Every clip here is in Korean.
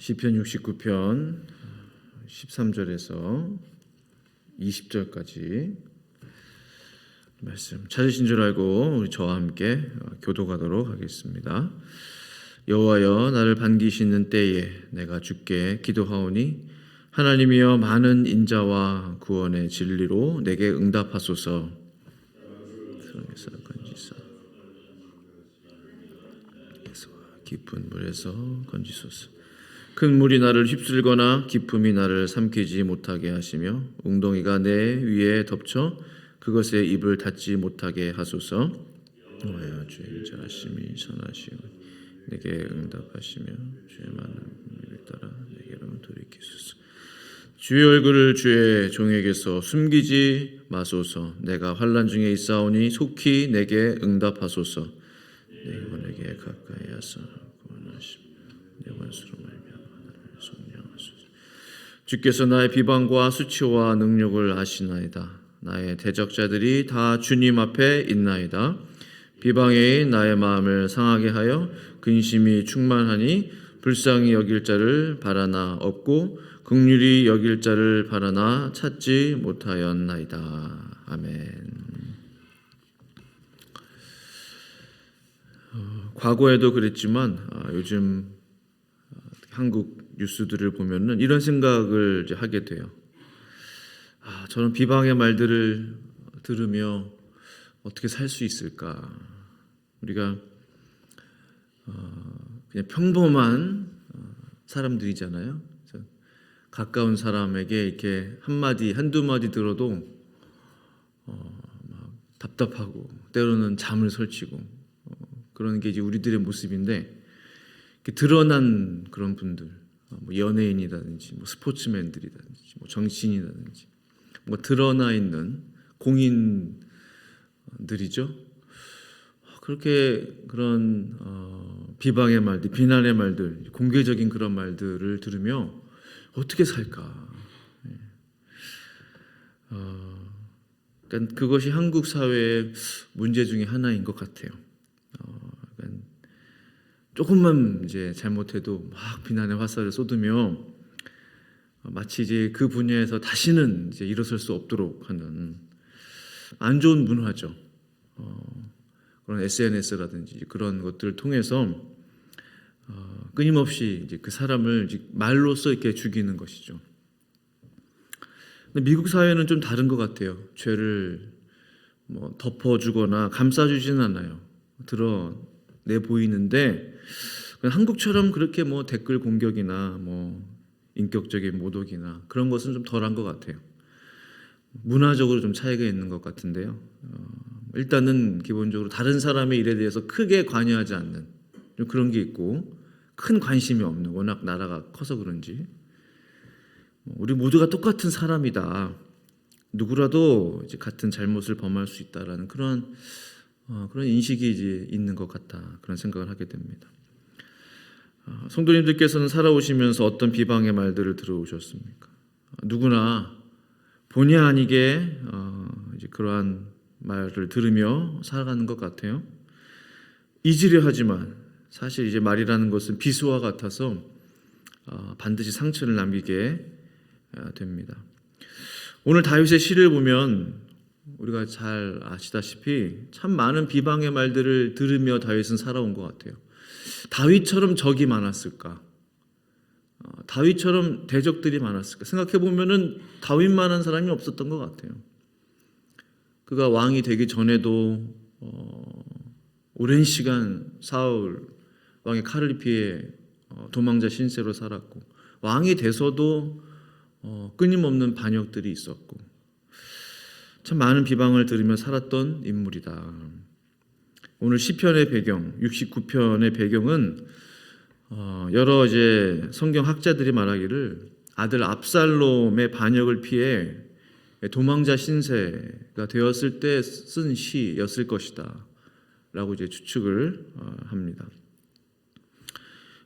시편 69편 13절에서 20절까지 말씀 찾으신 줄 알고 우리 저와 함께 교독하도록 하겠습니다. 여호와여, 나를 반기시는 때에 내가 주께 기도하오니 하나님이여, 많은 인자와 구원의 진리로 내게 응답하소서. 깊은 물에서 건지소서. 큰 물이 나를 휩쓸거나 깊음이 나를 삼키지 못하게 하시며 웅덩이가 내 위에 덮쳐 그것에 입을 닫지 못하게 하소서. 여호와여, 주의 인자하심이 선하시오 내게 응답하시며 주의 많은 은혜를 따라 내게로 돌이키소서. 주의 얼굴을 주의 종에게서 숨기지 마소서. 내가 환난 중에 있사오니 속히 내게 응답하소서. 내 영혼에게 가까이 하사 구원하시며 내 원수로 말미암아 나를 속량하소서. 주께서 나의 비방과 수치와 능력을 아시나이다. 나의 대적자들이 다 주님 앞에 있나이다. 비방에 나의 마음을 상하게 하여 근심이 충만하니 불쌍히 여길 자를 바라나 없고 긍휼히 여길 자를 바라나 찾지 못하였나이다. 아멘. 과거에도 그랬지만 요즘 한국 뉴스들을 보면은 이런 생각을 이제 하게 돼요. 저는 비방의 말들을 들으며 어떻게 살 수 있을까? 우리가 그냥 평범한 사람들이잖아요. 가까운 사람에게 이렇게 한두 마디 들어도 막 답답하고 때로는 잠을 설치고 그런 게 이제 우리들의 모습인데, 드러난 그런 분들, 뭐 연예인이라든지 뭐 스포츠맨들이라든지 뭐 정치인이라든지 뭐 드러나 있는 공인들이죠. 그렇게 그런 비방의 말들, 비난의 말들, 공개적인 그런 말들을 들으며 어떻게 살까? 그러니까 그것이 한국 사회의 문제 중에 하나인 것 같아요. 조금만 이제 잘못해도 막 비난의 화살을 쏟으며 마치 이제 그 분야에서 다시는 이제 일어설 수 없도록 하는 안 좋은 문화죠. 그런 SNS라든지 그런 것들을 통해서 끊임없이 이제 그 사람을 이제 말로써 이렇게 죽이는 것이죠. 근데 미국 사회는 좀 다른 것 같아요. 죄를 뭐 덮어주거나 감싸주지는 않아요. 드러내 보이는데 한국처럼 그렇게 뭐 댓글 공격이나 뭐 인격적인 모독이나 그런 것은 좀 덜한 것 같아요. 문화적으로 좀 차이가 있는 것 같은데요. 일단은 기본적으로 다른 사람의 일에 대해서 크게 관여하지 않는 좀 그런 게 있고, 큰 관심이 없는, 워낙 나라가 커서 그런지 우리 모두가 똑같은 사람이다, 누구라도 이제 같은 잘못을 범할 수 있다라는 그런 인식이 이제 있는 것 같다, 그런 생각을 하게 됩니다. 성도님들께서는 살아오시면서 어떤 비방의 말들을 들어오셨습니까? 누구나 본의 아니게 이제 그러한 말을 들으며 살아가는 것 같아요. 잊으려 하지만 사실 이제 말이라는 것은 비수와 같아서 반드시 상처를 남기게 됩니다. 오늘 다윗의 시를 보면 우리가 잘 아시다시피 참 많은 비방의 말들을 들으며 다윗은 살아온 것 같아요. 다윗처럼 적이 많았을까? 다윗처럼 대적들이 많았을까? 생각해 보면은 다윗만한 사람이 없었던 것 같아요. 그가 왕이 되기 전에도 오랜 시간 사울 왕의 칼을 피해 도망자 신세로 살았고, 왕이 돼서도 끊임없는 반역들이 있었고, 참 많은 비방을 들으며 살았던 인물이다. 오늘 시편의 배경, 69편의 배경은 여러 이제 성경 학자들이 말하기를 아들 압살롬의 반역을 피해 도망자 신세가 되었을 때 쓴 시였을 것이다 라고 이제 추측을 합니다.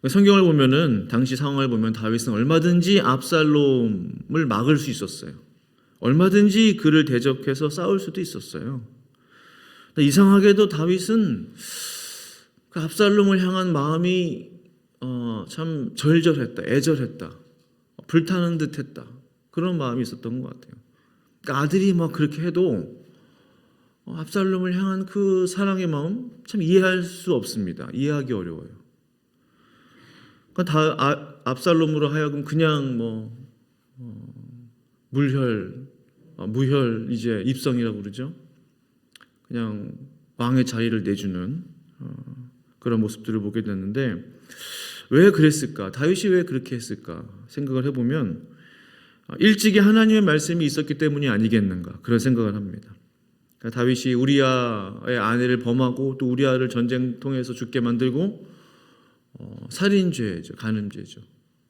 성경을 보면은, 당시 상황을 보면 다윗은 얼마든지 압살롬을 막을 수 있었어요. 얼마든지 그를 대적해서 싸울 수도 있었어요. 이상하게도 다윗은 그 압살롬을 향한 마음이 참 절절했다, 애절했다, 불타는 듯했다, 그런 마음이 있었던 것 같아요. 그러니까 아들이 막 그렇게 해도 압살롬을 향한 그 사랑의 마음 참 이해할 수 없습니다. 이해하기 어려워요. 그러니까 압살롬으로 하여금 그냥 무혈 이제 입성이라고 그러죠. 그냥 왕의 자리를 내주는 그런 모습들을 보게 됐는데, 왜 그랬을까? 다윗이 왜 그렇게 했을까? 생각을 해보면 일찍이 하나님의 말씀이 있었기 때문이 아니겠는가, 그런 생각을 합니다. 그러니까 다윗이 우리아의 아내를 범하고 또 우리아를 전쟁통에서 죽게 만들고 살인죄죠, 간음죄죠.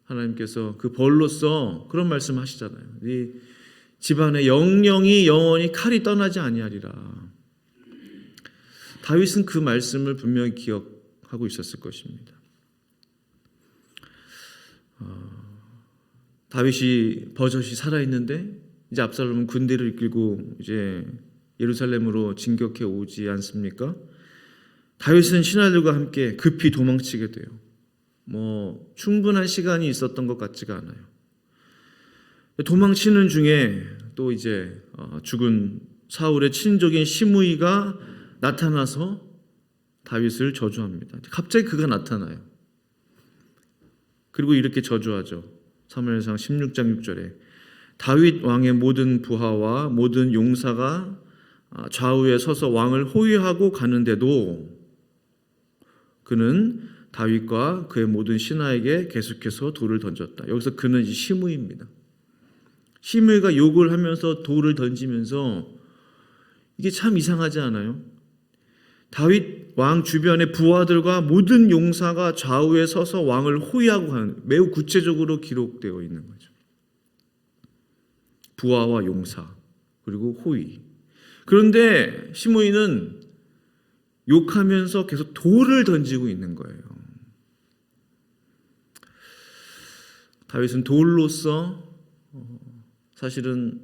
하나님께서 그 벌로서 그런 말씀하시잖아요. 이 집안의 영영이 영원히 칼이 떠나지 아니하리라. 다윗은 그 말씀을 분명히 기억하고 있었을 것입니다. 다윗이 버젓이 살아있는데 이제 압살롬은 군대를 이끌고 이제 예루살렘으로 진격해 오지 않습니까? 다윗은 신하들과 함께 급히 도망치게 돼요. 충분한 시간이 있었던 것 같지가 않아요. 도망치는 중에 또 이제 죽은 사울의 친족인 시므이가 나타나서 다윗을 저주합니다. 갑자기 그가 나타나요. 그리고 이렇게 저주하죠. 사무엘상 16장 6절에 다윗 왕의 모든 부하와 모든 용사가 좌우에 서서 왕을 호위하고 가는데도 그는 다윗과 그의 모든 신하에게 계속해서 돌을 던졌다. 여기서 그는 이제 시므이입니다. 시므이가 욕을 하면서 돌을 던지면서, 이게 참 이상하지 않아요? 다윗 왕 주변의 부하들과 모든 용사가 좌우에 서서 왕을 호위하고 가는, 매우 구체적으로 기록되어 있는 거죠. 부하와 용사 그리고 호위. 그런데 시므이는 욕하면서 계속 돌을 던지고 있는 거예요. 다윗은 돌로서, 사실은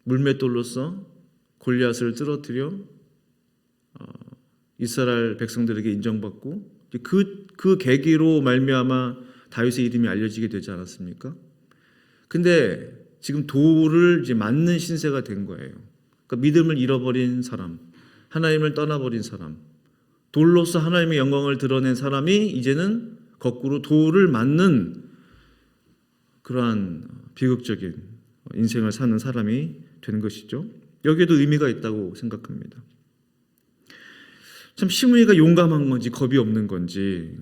물맷돌로서 골리앗을 쓰러뜨려 이스라엘 백성들에게 인정받고 그 계기로 말미암아 다윗의 이름이 알려지게 되지 않았습니까? 근데 지금 돌을 이제 맞는 신세가 된 거예요. 그러니까 믿음을 잃어버린 사람, 하나님을 떠나버린 사람, 돌로서 하나님의 영광을 드러낸 사람이 이제는 거꾸로 돌을 맞는 그러한 비극적인 인생을 사는 사람이 된 것이죠. 여기에도 의미가 있다고 생각합니다. 참 시므이가 용감한 건지 겁이 없는 건지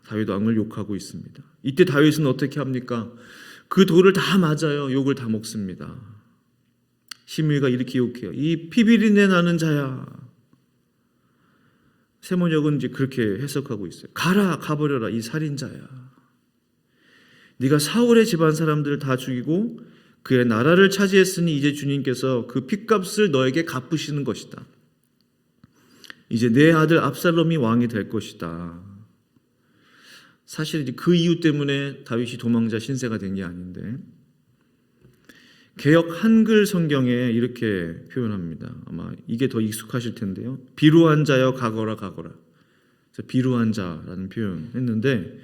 다윗 왕을 욕하고 있습니다. 이때 다윗은 어떻게 합니까? 그 돌을 다 맞아요. 욕을 다 먹습니다. 시므이가 이렇게 욕해요. 이 피비린내 나는 자야. 세모역은 이제 그렇게 해석하고 있어요. 가버려라 이 살인자야. 네가 사울의 집안 사람들을 다 죽이고 그의 나라를 차지했으니 이제 주님께서 그 핏값을 너에게 갚으시는 것이다. 이제 내 아들 압살롬이 왕이 될 것이다. 사실 그 이유 때문에 다윗이 도망자 신세가 된 게 아닌데, 개역 한글 성경에 이렇게 표현합니다. 아마 이게 더 익숙하실 텐데요. 비루한 자여 가거라. 그래서 비루한 자라는 표현했는데,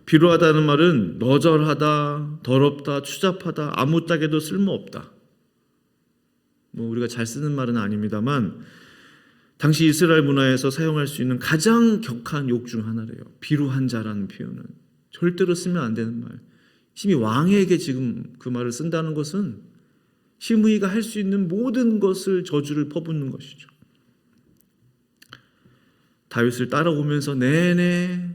비루하다는 말은 너절하다, 더럽다, 추잡하다, 아무짝에도 쓸모없다. 우리가 잘 쓰는 말은 아닙니다만 당시 이스라엘 문화에서 사용할 수 있는 가장 격한 욕 중 하나래요. 비루한 자라는 표현은 절대로 쓰면 안 되는 말. 심히 왕에게 지금 그 말을 쓴다는 것은 시므이가 할 수 있는 모든 것을 저주를 퍼붓는 것이죠. 다윗을 따라오면서 내내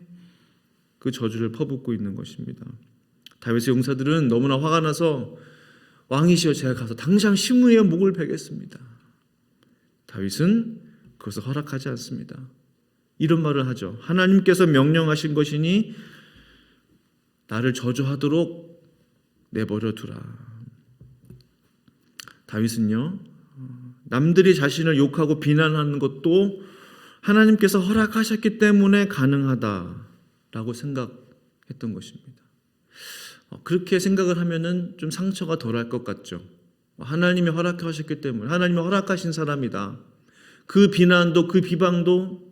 그 저주를 퍼붓고 있는 것입니다. 다윗의 용사들은 너무나 화가 나서 왕이시여 제가 가서 당장 시므이의 목을 베겠습니다. 다윗은 그것을 허락하지 않습니다. 이런 말을 하죠. 하나님께서 명령하신 것이니 나를 저주하도록 내버려 두라. 다윗은요, 남들이 자신을 욕하고 비난하는 것도 하나님께서 허락하셨기 때문에 가능하다라고 생각했던 것입니다. 그렇게 생각을 하면은 좀 상처가 덜할 것 같죠. 하나님이 허락하셨기 때문에, 하나님이 허락하신 사람이다. 그 비난도 그 비방도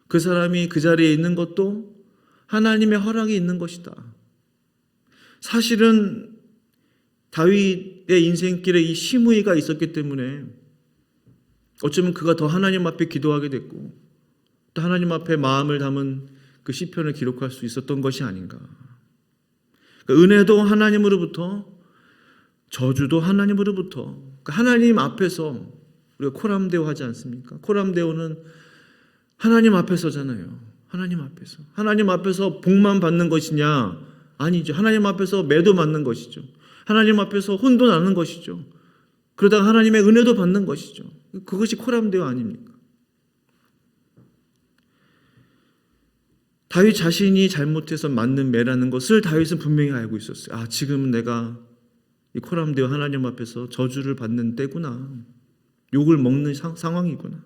그 사람이 그 자리에 있는 것도 하나님의 허락이 있는 것이다. 사실은 다윗의 인생길에 이 시므이가 있었기 때문에 어쩌면 그가 더 하나님 앞에 기도하게 됐고 또 하나님 앞에 마음을 담은 그 시편을 기록할 수 있었던 것이 아닌가. 그러니까 은혜도 하나님으로부터, 저주도 하나님으로부터, 하나님 앞에서 우리가 코람데오 하지 않습니까? 코람데오는 하나님 앞에서잖아요. 하나님 앞에서. 하나님 앞에서 복만 받는 것이냐? 아니죠. 하나님 앞에서 매도 맞는 것이죠. 하나님 앞에서 혼도 나는 것이죠. 그러다가 하나님의 은혜도 받는 것이죠. 그것이 코람데오 아닙니까? 다윗 자신이 잘못해서 맞는 매라는 것을 다윗은 분명히 알고 있었어요. 아, 지금은 내가 이 코람데오 하나님 앞에서 저주를 받는 때구나. 욕을 먹는 상황이구나.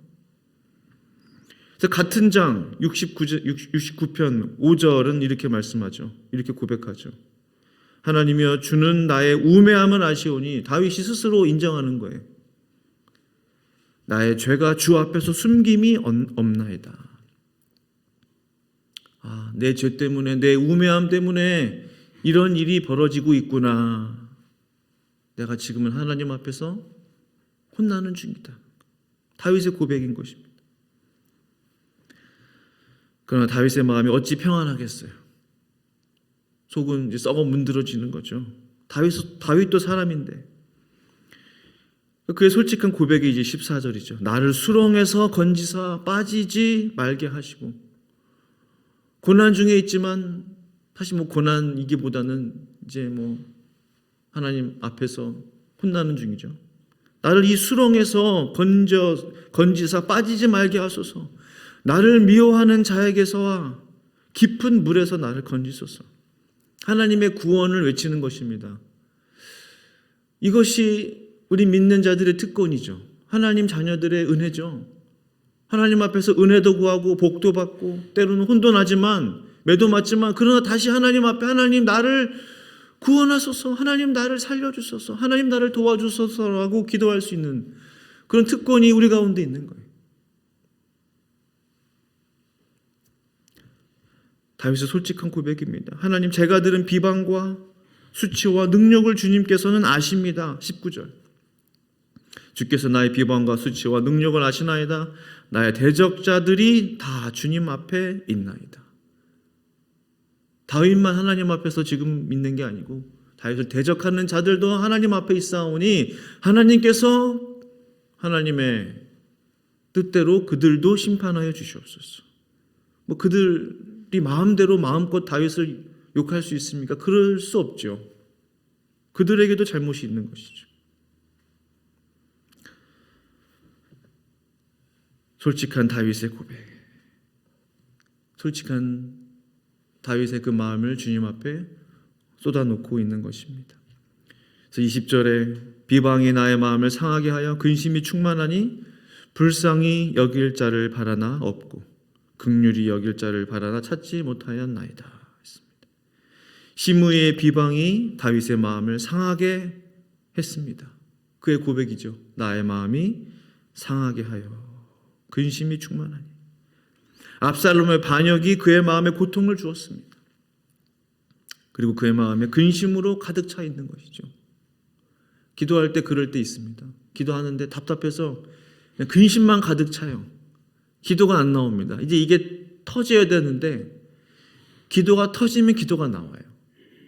그래서 같은 장 69편 5절은 이렇게 말씀하죠. 이렇게 고백하죠. 하나님이여 주는 나의 우매함을 아시오니, 다윗이 스스로 인정하는 거예요. 나의 죄가 주 앞에서 숨김이 없나이다. 아, 내 죄 때문에, 내 우매함 때문에 이런 일이 벌어지고 있구나. 내가 지금은 하나님 앞에서 혼나는 중이다. 다윗의 고백인 것입니다. 그러나 다윗의 마음이 어찌 평안하겠어요. 속은 이제 썩어 문드러지는 거죠. 다윗도 사람인데. 그의 솔직한 고백이 이제 14절이죠. 나를 수렁에서 건지사 빠지지 말게 하시고. 고난 중에 있지만 사실 고난이기보다는 이제 하나님 앞에서 혼나는 중이죠. 나를 이 수렁에서 건지사 빠지지 말게 하소서. 나를 미워하는 자에게서와 깊은 물에서 나를 건지소서. 하나님의 구원을 외치는 것입니다. 이것이 우리 믿는 자들의 특권이죠. 하나님 자녀들의 은혜죠. 하나님 앞에서 은혜도 구하고 복도 받고 때로는 혼도 나지만 매도 맞지만 그러나 다시 하나님 앞에 하나님 나를 구원하소서, 하나님 나를 살려주소서, 하나님 나를 도와주소서라고 기도할 수 있는 그런 특권이 우리 가운데 있는 거예요. 다윗의 솔직한 고백입니다. 하나님, 제가 들은 비방과 수치와 능력을 주님께서는 아십니다. 19절. 주께서 나의 비방과 수치와 능력을 아시나이다. 나의 대적자들이 다 주님 앞에 있나이다. 다윗만 하나님 앞에서 지금 믿는 게 아니고 다윗을 대적하는 자들도 하나님 앞에 있사오니 하나님께서 하나님의 뜻대로 그들도 심판하여 주시옵소서. 그들이 마음대로 마음껏 다윗을 욕할 수 있습니까? 그럴 수 없죠. 그들에게도 잘못이 있는 것이죠. 솔직한 다윗의 고백, 솔직한 다윗의 그 마음을 주님 앞에 쏟아놓고 있는 것입니다. 그래서 20절에 비방이 나의 마음을 상하게 하여 근심이 충만하니 불쌍히 여길 자를 바라나 없고 긍휼히 여길 자를 바라나 찾지 못하였나이다 했습니다. 시므이의 비방이 다윗의 마음을 상하게 했습니다. 그의 고백이죠. 나의 마음이 상하게 하여 근심이 충만하니. 압살롬의 반역이 그의 마음에 고통을 주었습니다. 그리고 그의 마음에 근심으로 가득 차 있는 것이죠. 기도할 때 그럴 때 있습니다. 기도하는데 답답해서 그냥 근심만 가득 차요. 기도가 안 나옵니다. 이제 이게 터져야 되는데 기도가 터지면 기도가 나와요.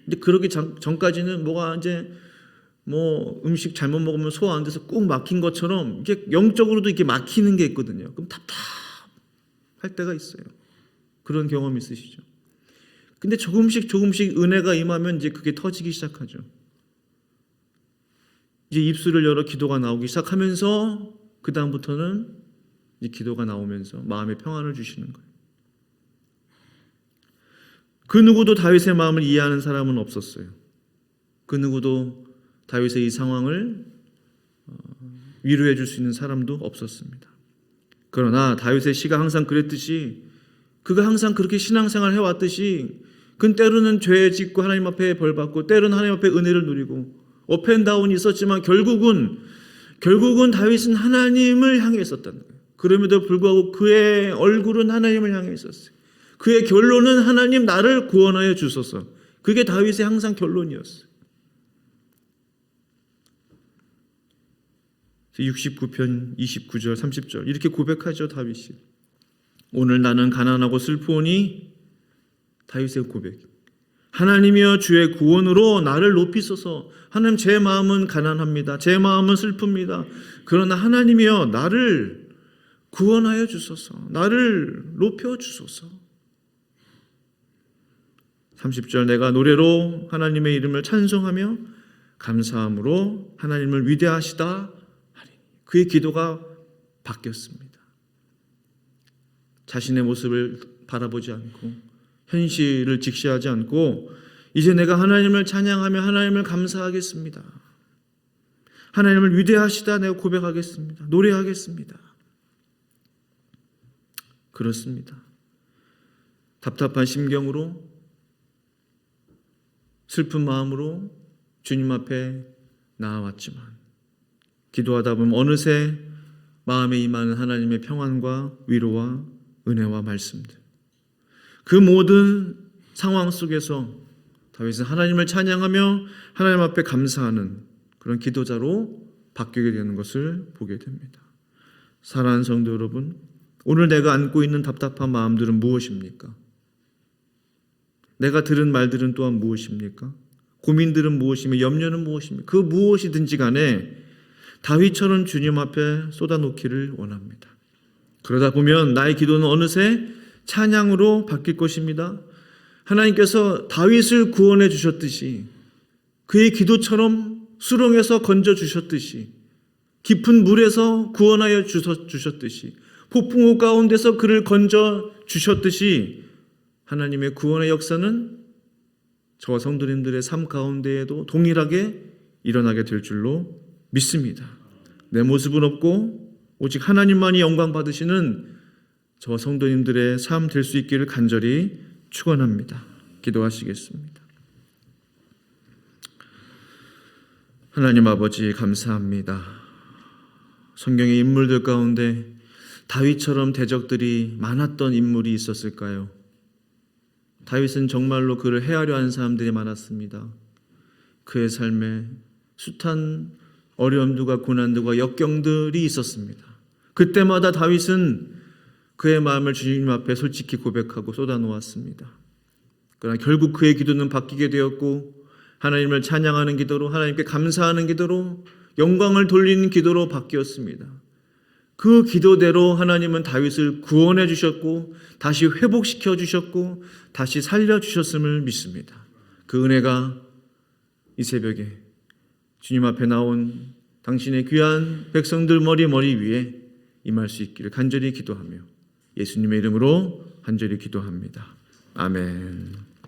근데 그러기 전까지는 음식 잘못 먹으면 소화 안 돼서 꾹 막힌 것처럼 이게 영적으로도 이렇게 막히는 게 있거든요. 그럼 답답할 때가 있어요. 그런 경험 있으시죠? 근데 조금씩 은혜가 임하면 이제 그게 터지기 시작하죠. 이제 입술을 열어 기도가 나오기 시작하면서 그 다음부터는 이제 기도가 나오면서 마음의 평안을 주시는 거예요. 그 누구도 다윗의 마음을 이해하는 사람은 없었어요. 그 누구도 다윗의 이 상황을 위로해 줄 수 있는 사람도 없었습니다. 그러나 다윗의 시가 항상 그랬듯이 그가 항상 그렇게 신앙생활을 해왔듯이 그는 때로는 죄 짓고 하나님 앞에 벌받고 때로는 하나님 앞에 은혜를 누리고 업앤다운이 있었지만 결국은 다윗은 하나님을 향해 있었다는 거예요. 그럼에도 불구하고 그의 얼굴은 하나님을 향해 있었어요. 그의 결론은 하나님 나를 구원하여 주소서. 그게 다윗의 항상 결론이었어요. 69편 29절 30절 이렇게 고백하죠. 다윗이. 오늘 나는 가난하고 슬프오니, 다윗의 고백. 하나님이여 주의 구원으로 나를 높이소서. 하나님, 제 마음은 가난합니다. 제 마음은 슬픕니다. 그러나 하나님이여 나를 구원하여 주소서. 나를 높여 주소서. 30절 내가 노래로 하나님의 이름을 찬송하며 감사함으로 하나님을 위대하시다 하리. 그의 기도가 바뀌었습니다. 자신의 모습을 바라보지 않고 현실을 직시하지 않고 이제 내가 하나님을 찬양하며 하나님을 감사하겠습니다. 하나님을 위대하시다 내가 고백하겠습니다. 노래하겠습니다. 그렇습니다. 답답한 심경으로 슬픈 마음으로 주님 앞에 나아왔지만 기도하다 보면 어느새 마음에 임하는 하나님의 평안과 위로와 은혜와 말씀들, 그 모든 상황 속에서 다윗은 하나님을 찬양하며 하나님 앞에 감사하는 그런 기도자로 바뀌게 되는 것을 보게 됩니다. 사랑하는 성도 여러분, 오늘 내가 안고 있는 답답한 마음들은 무엇입니까? 내가 들은 말들은 또한 무엇입니까? 고민들은 무엇이며 염려는 무엇입니까? 그 무엇이든지 간에 다윗처럼 주님 앞에 쏟아놓기를 원합니다. 그러다 보면 나의 기도는 어느새 찬양으로 바뀔 것입니다. 하나님께서 다윗을 구원해 주셨듯이, 그의 기도처럼 수렁에서 건져 주셨듯이, 깊은 물에서 구원하여 주셨듯이, 폭풍우 가운데서 그를 건져 주셨듯이 하나님의 구원의 역사는 저와 성도님들의 삶 가운데에도 동일하게 일어나게 될 줄로 믿습니다. 내 모습은 없고 오직 하나님만이 영광 받으시는 저와 성도님들의 삶 될 수 있기를 간절히 축원합니다. 기도하시겠습니다. 하나님 아버지, 감사합니다. 성경의 인물들 가운데 다윗처럼 대적들이 많았던 인물이 있었을까요? 다윗은 정말로 그를 해하려 하는 사람들이 많았습니다. 그의 삶에 숱한 어려움들과 고난들과 역경들이 있었습니다. 그때마다 다윗은 그의 마음을 주님 앞에 솔직히 고백하고 쏟아놓았습니다. 그러나 결국 그의 기도는 바뀌게 되었고, 하나님을 찬양하는 기도로, 하나님께 감사하는 기도로, 영광을 돌리는 기도로 바뀌었습니다. 그 기도대로 하나님은 다윗을 구원해 주셨고 다시 회복시켜 주셨고 다시 살려 주셨음을 믿습니다. 그 은혜가 이 새벽에 주님 앞에 나온 당신의 귀한 백성들 머리 위에 임할 수 있기를 간절히 기도하며 예수님의 이름으로 간절히 기도합니다. 아멘.